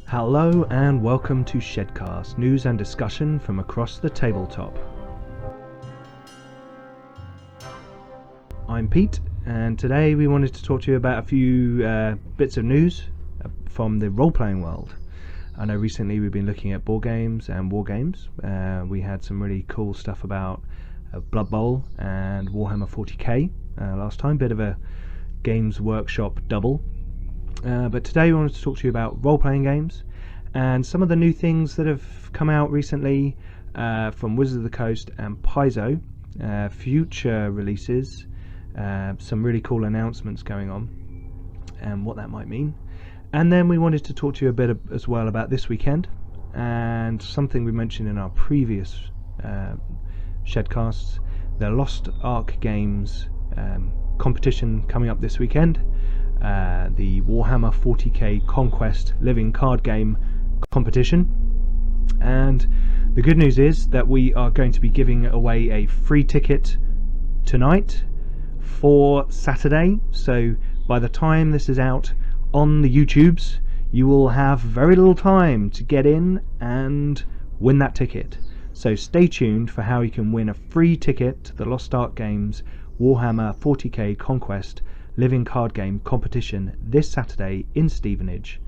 Hello and welcome to Shedcast, news and discussion from across the tabletop. I'm Pete, and today we wanted to talk to you about a few bits of news from the role-playing world. I know recently we've been looking at board games and war games. We had some really cool stuff about Bloodbowl and Warhammer 40k last time, bit of a Games Workshop double. But today we wanted to talk to you about role-playing games and some of the new things that have come out recently from Wizards of the Coast and Paizo, future releases, some really cool announcements going on and what that might mean. And then we wanted to talk to you a bit as well about this weekend and something we mentioned in our previous Shedcasts, the Lost Ark Games competition coming up this weekend. The Warhammer 40k Conquest living card game competition, and the good news is that we are going to be giving away a free ticket tonight for Saturday. So by the time this is out on the YouTubes, you will have very little time to get in and win that ticket. So stay tuned for how you can win a free ticket to the Lost Ark Games Warhammer 40k Conquest living card game competition this Saturday in Stevenage.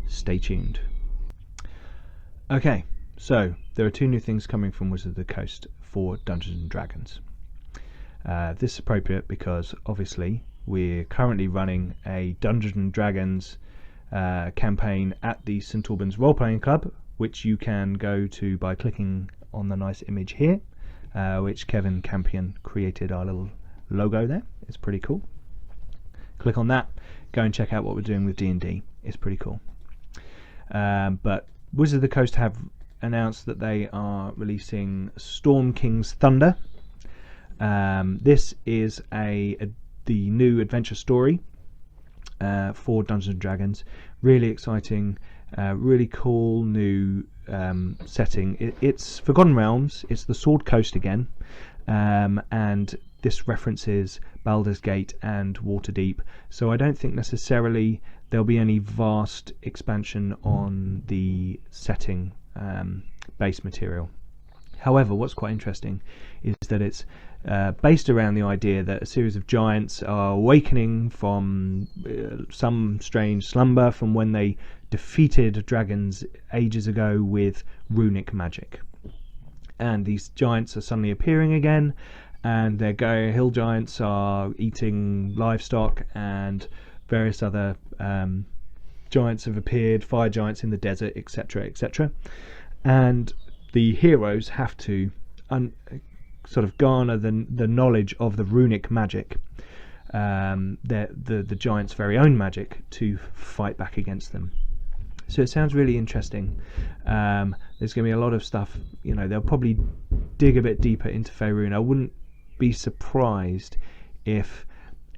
Stay tuned. Okay, so there are two new things coming from Wizards of the Coast for Dungeons and Dragons. This is appropriate because obviously we're currently running a Dungeons and Dragons campaign at the St Albans Role Playing Club, which you can go to by clicking on the nice image here, which Kevin Campion created our little logo there. It's pretty cool. Click on that, go and check out what we're doing with D&D. It's pretty cool. But Wizards of the Coast have announced that they are releasing Storm King's Thunder. This is the new adventure story for Dungeons and Dragons. Really exciting, really cool new setting. It's Forgotten Realms. It's the Sword Coast again, and this references Baldur's Gate and Waterdeep, so I don't think necessarily there'll be any vast expansion on the setting base material. However, what's quite interesting is that it's based around the idea that a series of giants are awakening from some strange slumber from when they defeated dragons ages ago with runic magic. And these giants are suddenly appearing again, and their hill giants are eating livestock, and various other giants have appeared, fire giants in the desert, etc., etc. And the heroes have to sort of garner the knowledge of the runic magic, the giants' very own magic, to fight back against them. So it sounds really interesting. There's going to be a lot of stuff. You know, they'll probably dig a bit deeper into Faerun. I wouldn't be surprised if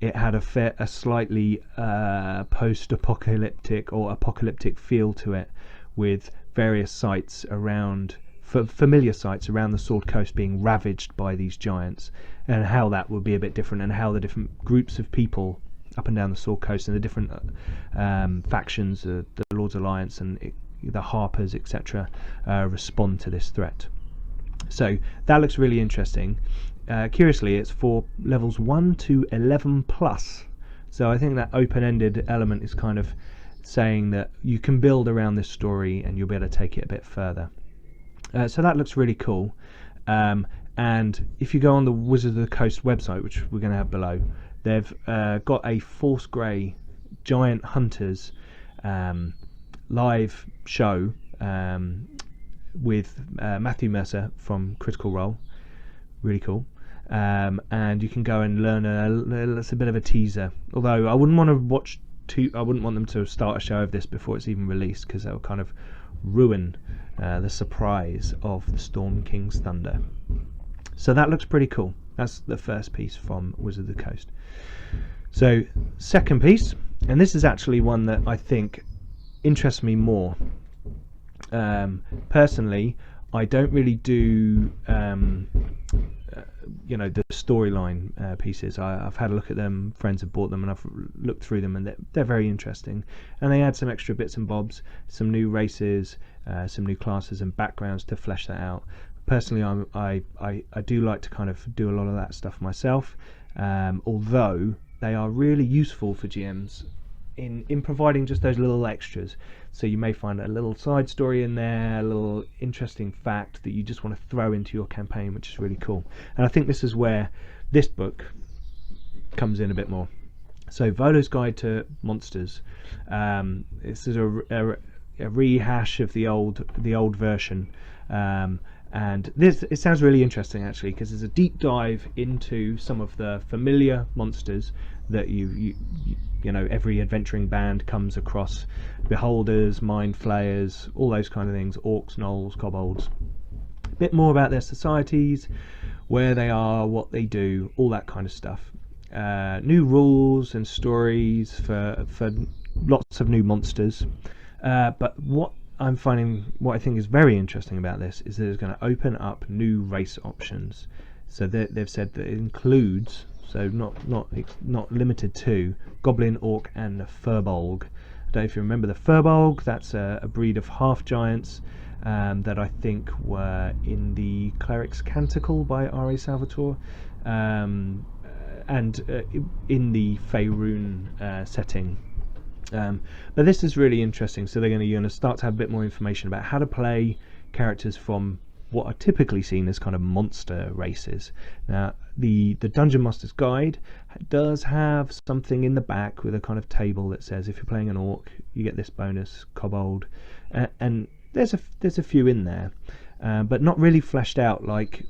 it had a slightly post-apocalyptic or apocalyptic feel to it, with various sites around, familiar sites around the Sword Coast being ravaged by these giants, and how that would be a bit different, and how the different groups of people up and down the Sword Coast and the different factions, the Lord's Alliance and the Harpers, etc., respond to this threat. So that looks really interesting. Curiously, it's for levels 1 to 11 plus. So I think that open-ended element is kind of saying that you can build around this story and you'll be able to take it a bit further. So that looks really cool. And if you go on the Wizards of the Coast website, which we're going to have below, they've got a Force Grey Giant Hunters live show with Matthew Mercer from Critical Role. Really cool. And you can go and learn it's a bit of a teaser. Although I wouldn't want them to start a show of this before it's even released, because that will kind of ruin the surprise of the Storm King's Thunder. So that looks pretty cool. That's the first piece from Wizards of the Coast. So second piece, and this is actually one that I think interests me more. Personally, I don't really do the storyline pieces. I've had a look at them. Friends have bought them, and I've looked through them, and they're very interesting. And they add some extra bits and bobs, some new races, some new classes and backgrounds to flesh that out. Personally, I do like to kind of do a lot of that stuff myself, although they are really useful for GMs in providing just those little extras. So you may find a little side story in there, a little interesting fact that you just want to throw into your campaign, which is really cool. And I think this is where this book comes in a bit more. So VOLO'S Guide to Monsters. This is a rehash of the old version, and it sounds really interesting actually, because there's a deep dive into some of the familiar monsters that you every adventuring band comes across: beholders, mind flayers, all those kind of things, orcs, gnolls, kobolds. A bit more about their societies, where they are, what they do, all that kind of stuff. New rules and stories for lots of new monsters. But what I think is very interesting about this is that it's going to open up new race options. So they've said that it includes, so not limited to, Goblin, Orc and Furbolg. I don't know if you remember the Furbolg. That's a breed of half giants that I think were in the Cleric's Canticle by R.A. Salvatore, and in the Faerun setting. But this is really interesting. So you're going to start to have a bit more information about how to play characters from what are typically seen as kind of monster races. Now, the Dungeon Master's Guide does have something in the back with a kind of table that says if you're playing an orc, you get this bonus, kobold, and there's a few in there, but not really fleshed out like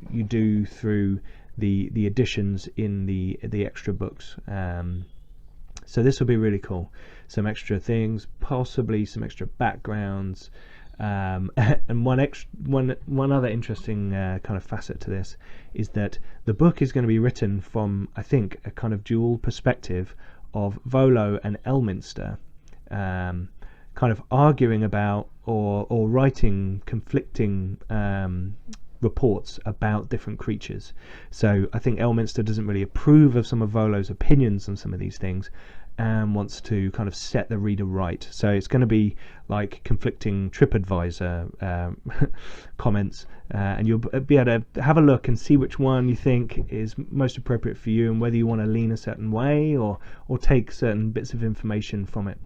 you do through the additions in the extra books. So this will be really cool. Some extra things, possibly some extra backgrounds, and one other interesting kind of facet to this is that the book is going to be written from, I think, a kind of dual perspective of Volo and Elminster, kind of arguing about or writing conflicting reports about different creatures. So I think Elminster doesn't really approve of some of Volo's opinions on some of these things, and wants to kind of set the reader right. So it's going to be like conflicting TripAdvisor comments, and you'll be able to have a look and see which one you think is most appropriate for you, and whether you want to lean a certain way or take certain bits of information from it.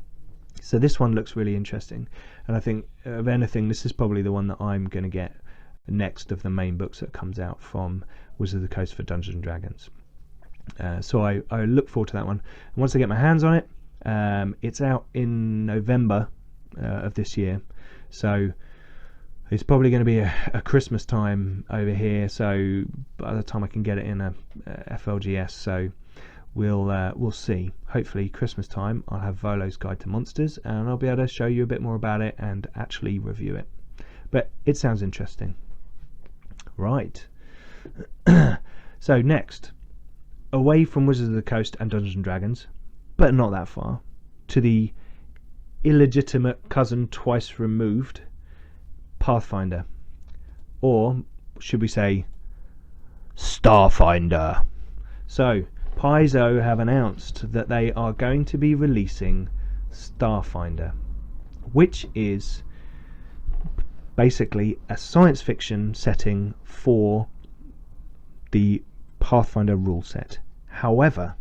So this one looks really interesting, and I think of anything, this is probably the one that I'm going to get next of the main books that comes out from Wizards of the Coast for Dungeons and Dragons. So I look forward to that one. And once I get my hands on it, it's out in November of this year. So it's probably going to be a Christmas time over here. So by the time I can get it in a FLGS, so we'll see. Hopefully Christmas time I'll have VOLO'S Guide to Monsters, and I'll be able to show you a bit more about it and actually review it. But it sounds interesting. Right. So next, away from Wizards of the Coast and Dungeons and Dragons, but not that far, to the illegitimate cousin twice removed, Pathfinder, or should we say Starfinder. So Paizo have announced that they are going to be releasing Starfinder, which is basically a science fiction setting for the Pathfinder rule set. However,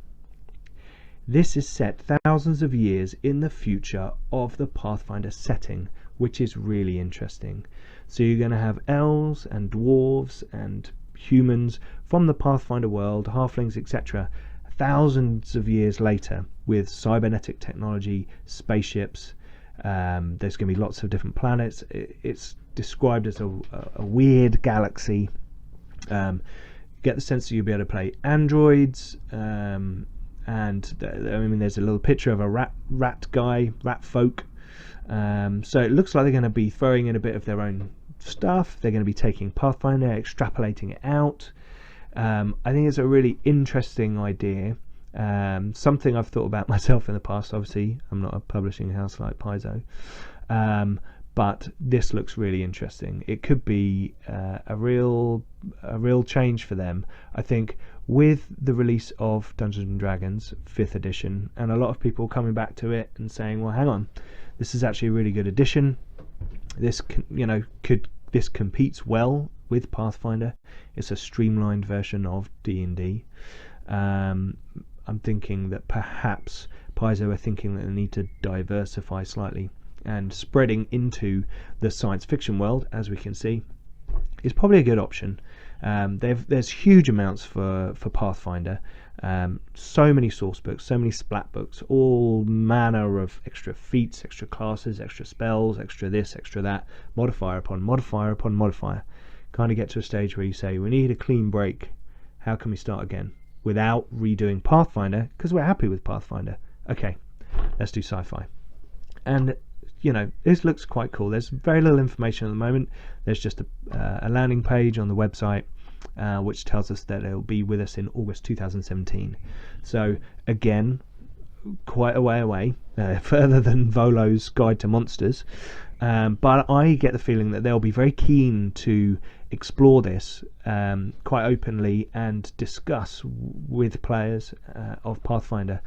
this is set thousands of years in the future of the Pathfinder setting, which is really interesting. So you're going to have elves and dwarves and humans from the Pathfinder world, halflings, etc., thousands of years later, with cybernetic technology, spaceships. There's going to be lots of different planets. It's described as a weird galaxy. Get the sense that you'll be able to play androids, and there's a little picture of a rat folk. So it looks like they're going to be throwing in a bit of their own stuff. They're going to be taking Pathfinder, extrapolating it out. I think it's a really interesting idea. Something I've thought about myself in the past. Obviously, I'm not a publishing house like Paizo, but this looks really interesting. It could be a real change for them. I think with the release of Dungeons and Dragons 5th edition, and a lot of people coming back to it and saying, well, hang on, this is actually a really good edition. This this competes well with Pathfinder. It's a streamlined version of D&D. I'm thinking that perhaps Paizo are thinking that they need to diversify slightly, and spreading into the science fiction world, as we can see, is probably a good option. There's huge amounts for Pathfinder. So many source books, so many splat books, all manner of extra feats, extra classes, extra spells, extra this, extra that, modifier upon modifier upon modifier. Kind of get to a stage where you say, we need a clean break. How can we start again without redoing Pathfinder? Because we're happy with Pathfinder. Okay, let's do sci-fi. And this looks quite cool. There's very little information at the moment. There's just a landing page on the website which tells us that it'll be with us in August 2017. So again, quite a way away, further than VOLO'S Guide to Monsters. But I get the feeling that they'll be very keen to explore this quite openly and discuss with players of Pathfinder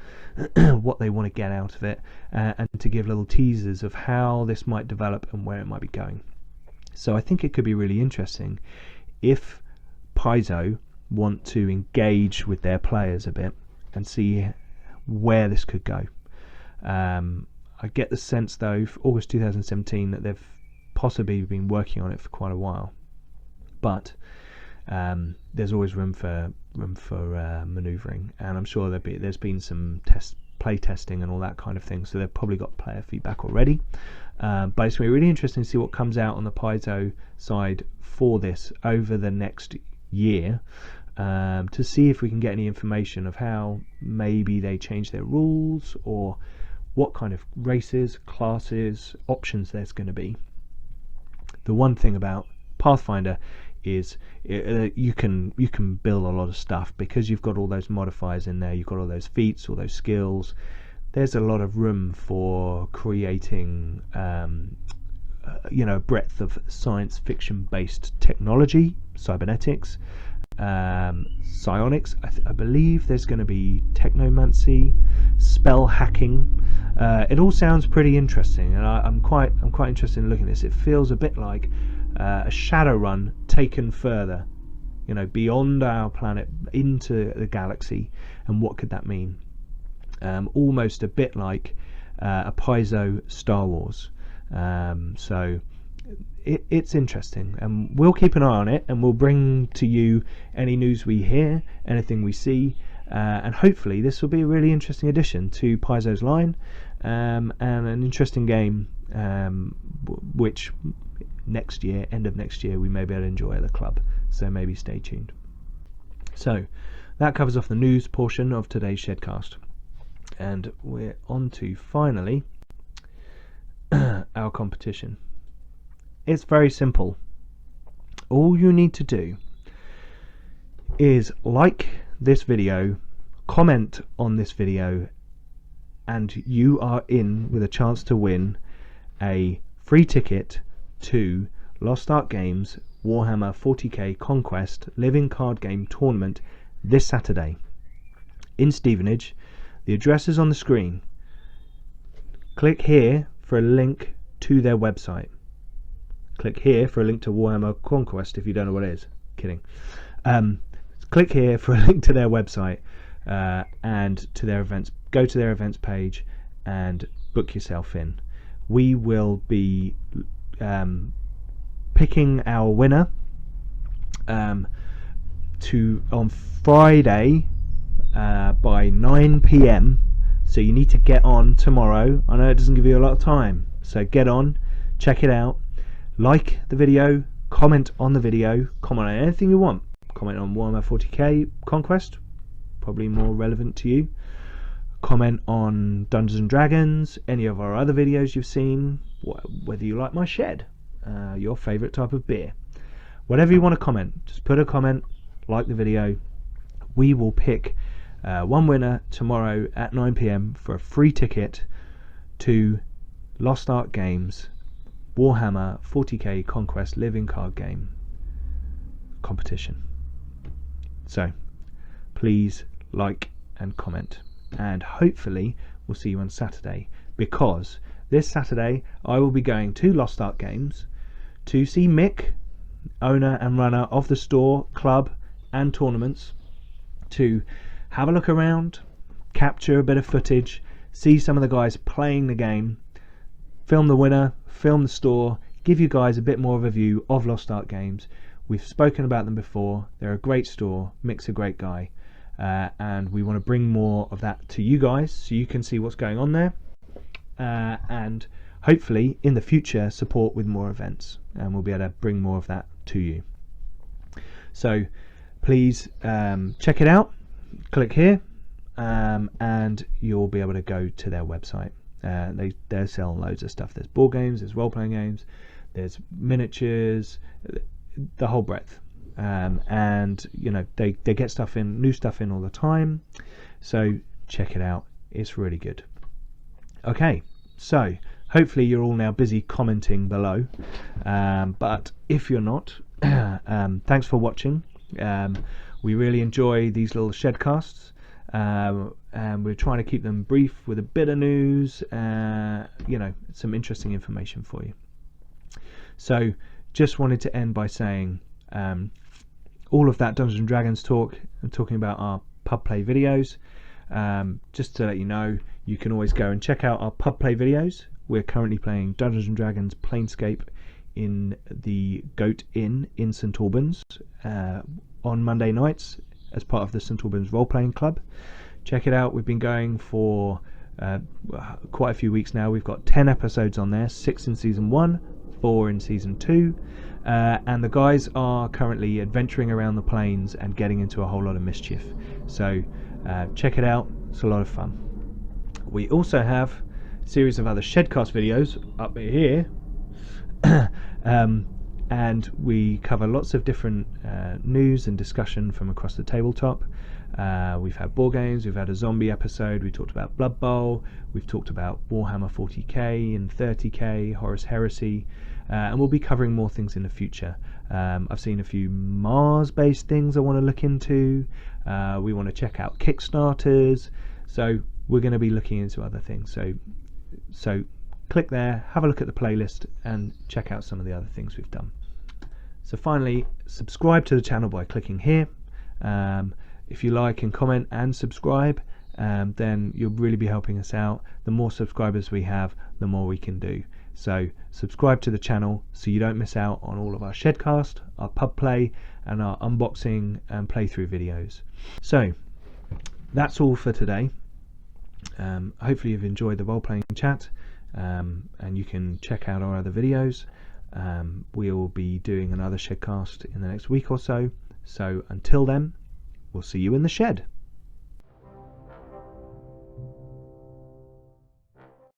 what they want to get out of it, and to give little teasers of how this might develop and where it might be going. So I think it could be really interesting if Paizo want to engage with their players a bit and see where this could go. I get the sense though, for August 2017, that they've possibly been working on it for quite a while, but there's always room for manoeuvring, and I'm sure there's been some play testing and all that kind of thing, so they've probably got player feedback already. But it's going to be really interesting to see what comes out on the Paizo side for this over the next year, to see if we can get any information of how maybe they change their rules, or what kind of races, classes, options there's going to be. The one thing about Pathfinder is you can build a lot of stuff because you've got all those modifiers in there, you've got all those feats, all those skills. There's a lot of room for creating a breadth of science fiction based technology, cybernetics, psionics. I believe there's going to be technomancy, spell hacking. It all sounds pretty interesting, and I'm quite interested in looking at this. It feels a bit like a Shadowrun taken further, beyond our planet into the galaxy, and what could that mean? Almost a bit like a Paizo Star Wars. So it's interesting, and we'll keep an eye on it, and we'll bring to you any news we hear, anything we see, and hopefully this will be a really interesting addition to Paizo's line, and an interesting game, which end of next year, we may be able to enjoy at the club. So maybe stay tuned. So that covers off the news portion of today's Shedcast, and we're on to finally our competition. It's very simple. All you need to do is like this video, comment on this video, and you are in with a chance to win a free ticket to Lost Ark Games Warhammer 40k Conquest living card game tournament this Saturday in Stevenage. The address is on the screen. Click here for a link to their website. Click here for a link to Warhammer Conquest if you don't know what it is. Kidding. Click here for a link to their website and to their events. Go to their events page and book yourself in. We will be picking our winner on Friday by 9 PM. So you need to get on tomorrow. I know it doesn't give you a lot of time, so get on, check it out, like the video, comment on the video, comment on anything you want. Comment on Warhammer 40k Conquest, probably more relevant to you. Comment on Dungeons and Dragons, any of our other videos you've seen, whether you like my shed, your favourite type of beer. Whatever you want to comment, just put a comment, like the video. We will pick one winner tomorrow at 9 PM for a free ticket to Lost Ark Games Warhammer 40k Conquest living card game competition. So please like and comment, and hopefully we'll see you on Saturday, because this Saturday I will be going to Lost Ark Games to see Mick, owner and runner of the store, club and tournaments, to have a look around, capture a bit of footage, see some of the guys playing the game, film the winner, film the store, give you guys a bit more of a view of Lost Ark Games. We've spoken about them before. They're a great store. Mick's a great guy, and we want to bring more of that to you guys so you can see what's going on there, and hopefully in the future support with more events, and we'll be able to bring more of that to you. So please check it out, click here, and you'll be able to go to their website. They're selling loads of stuff. There's board games, there's role-playing games, there's miniatures, the whole breadth, and you know, they get stuff in, new stuff in all the time, so check it out, it's really good. Okay, so hopefully you're all now busy commenting below, but if you're not, thanks for watching. We really enjoy these little Shedcasts, and we're trying to keep them brief with a bit of news, you know, some interesting information for you. So just wanted to end by saying, all of that Dungeons and Dragons talk, I'm talking about our pub play videos. Just to let you know, you can always go and check out our pub play videos. We're currently playing Dungeons and Dragons Planescape in the Goat Inn in St Albans on Monday nights as part of the St Albans Role Playing Club. Check it out. We've been going for quite a few weeks now. We've got 10 episodes on there, 6 in season 1, 4 in season 2, and the guys are currently adventuring around the plains and getting into a whole lot of mischief. So check it out, it's a lot of fun. We also have a series of other Shedcast videos up here, and we cover lots of different news and discussion from across the tabletop. We've had board games, we've had a zombie episode, we talked about Blood Bowl, we've talked about Warhammer 40k and 30k, Horus Heresy, and we'll be covering more things in the future. I've seen a few Mars based things I want to look into. We want to check out Kickstarters, so we're going to be looking into other things. So click there, have a look at the playlist, and check out some of the other things we've done. So finally, subscribe to the channel by clicking here. If you like and comment and subscribe, then you'll really be helping us out. The more subscribers we have, the more we can do. So subscribe to the channel so you don't miss out on all of our Shedcast, our pub play, and our unboxing and playthrough videos. So that's all for today. Hopefully you've enjoyed the role-playing chat, and you can check out our other videos. We'll be doing another Shedcast in the next week or so. So until then, we'll see you in the shed.